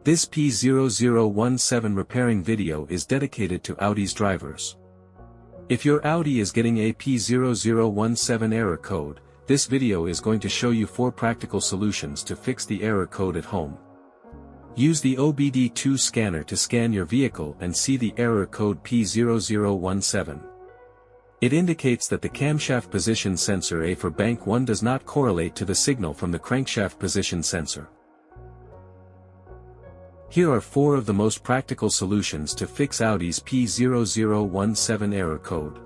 This P0017 repairing video is dedicated to Audi's drivers. If your Audi is getting a P0017 error code, this video is going to show you 4 practical solutions to fix the error code at home. Use the OBD2 scanner to scan your vehicle and see the error code P0017. It indicates that the camshaft position sensor A for bank 1 does not correlate to the signal from the crankshaft position sensor. Here are 4 of the most practical solutions to fix Audi's P0017 error code.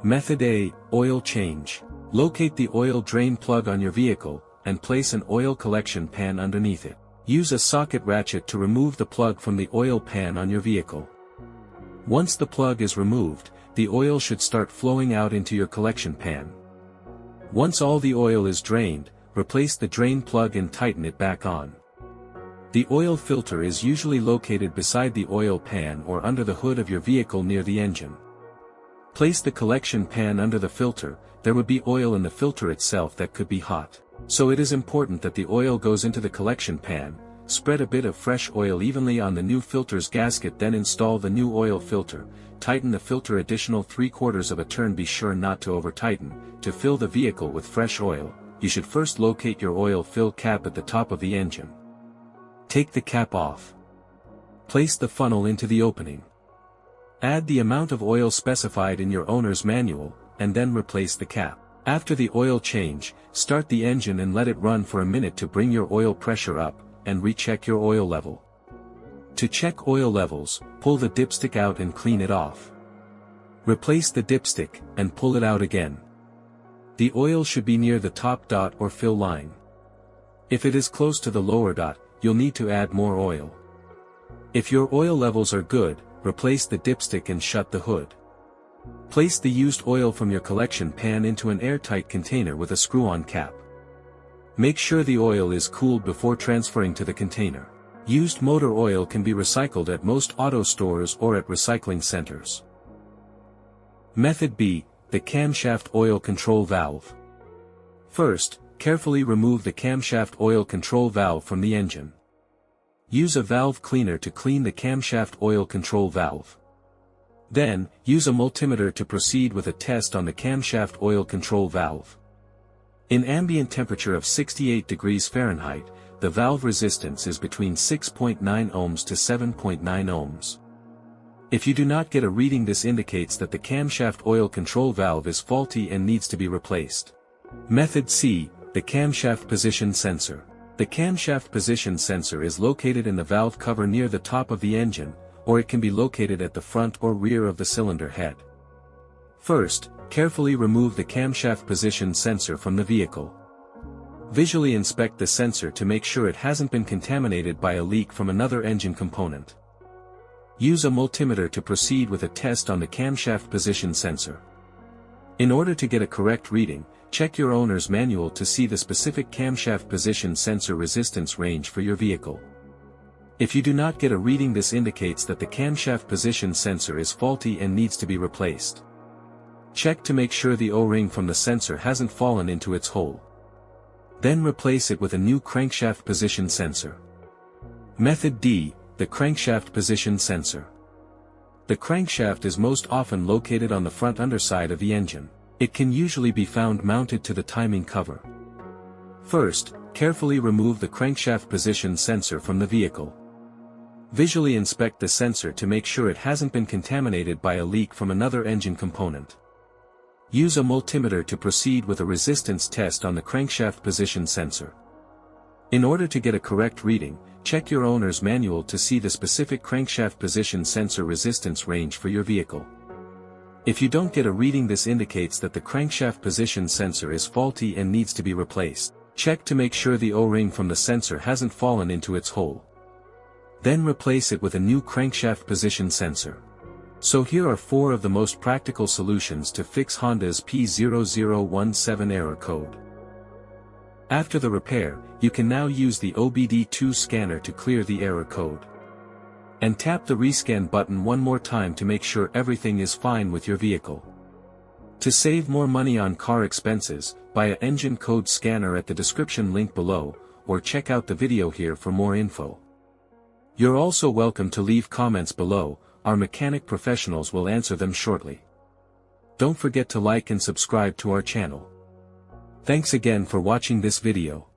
Method A, oil change. Locate the oil drain plug on your vehicle, and place an oil collection pan underneath it. Use a socket ratchet to remove the plug from the oil pan on your vehicle. Once the plug is removed, the oil should start flowing out into your collection pan. Once all the oil is drained, replace the drain plug and tighten it back on. The oil filter is usually located beside the oil pan or under the hood of your vehicle near the engine. Place the collection pan under the filter. There would be oil in the filter itself that could be hot. So it is important that the oil goes into the collection pan. Spread a bit of fresh oil evenly on the new filter's gasket, then install the new oil filter. Tighten the filter additional 3/4 of a turn. Be sure not to over-tighten. To fill the vehicle with fresh oil, you should first locate your oil fill cap at the top of the engine. Take the cap off. Place the funnel into the opening. Add the amount of oil specified in your owner's manual, and then replace the cap. After the oil change, start the engine and let it run for a minute to bring your oil pressure up, and recheck your oil level. To check oil levels, pull the dipstick out and clean it off. Replace the dipstick, and pull it out again. The oil should be near the top dot or fill line. If it is close to the lower dot, you'll need to add more oil. If your oil levels are good, replace the dipstick and shut the hood. Place the used oil from your collection pan into an airtight container with a screw-on cap. Make sure the oil is cooled before transferring to the container. Used motor oil can be recycled at most auto stores or at recycling centers. Method B, the camshaft oil control valve. First, carefully remove the camshaft oil control valve from the engine. Use a valve cleaner to clean the camshaft oil control valve. Then, use a multimeter to proceed with a test on the camshaft oil control valve. In ambient temperature of 68 degrees Fahrenheit, the valve resistance is between 6.9 ohms to 7.9 ohms. If you do not get a reading, this indicates that the camshaft oil control valve is faulty and needs to be replaced. Method C, the camshaft position sensor. The camshaft position sensor is located in the valve cover near the top of the engine, or it can be located at the front or rear of the cylinder head. First, carefully remove the camshaft position sensor from the vehicle. Visually inspect the sensor to make sure it hasn't been contaminated by a leak from another engine component. Use a multimeter to proceed with a test on the camshaft position sensor. In order to get a correct reading, check your owner's manual to see the specific camshaft position sensor resistance range for your vehicle. If you do not get a reading, this indicates that the camshaft position sensor is faulty and needs to be replaced. Check to make sure the O-ring from the sensor hasn't fallen into its hole. Then replace it with a new crankshaft position sensor. Method D, the crankshaft position sensor. The crankshaft is most often located on the front underside of the engine. It can usually be found mounted to the timing cover. First, carefully remove the crankshaft position sensor from the vehicle. Visually inspect the sensor to make sure it hasn't been contaminated by a leak from another engine component. Use a multimeter to proceed with a resistance test on the crankshaft position sensor. In order to get a correct reading, check your owner's manual to see the specific crankshaft position sensor resistance range for your vehicle. If you don't get a reading, this indicates that the crankshaft position sensor is faulty and needs to be replaced. Check to make sure the O-ring from the sensor hasn't fallen into its hole. Then replace it with a new crankshaft position sensor. So here are 4 of the most practical solutions to fix Honda's P0017 error code. After the repair, you can now use the OBD2 scanner to clear the error code. And tap the rescan button one more time to make sure everything is fine with your vehicle. To save more money on car expenses, buy an engine code scanner at the description link below, or check out the video here for more info. You're also welcome to leave comments below, our mechanic professionals will answer them shortly. Don't forget to like and subscribe to our channel. Thanks again for watching this video.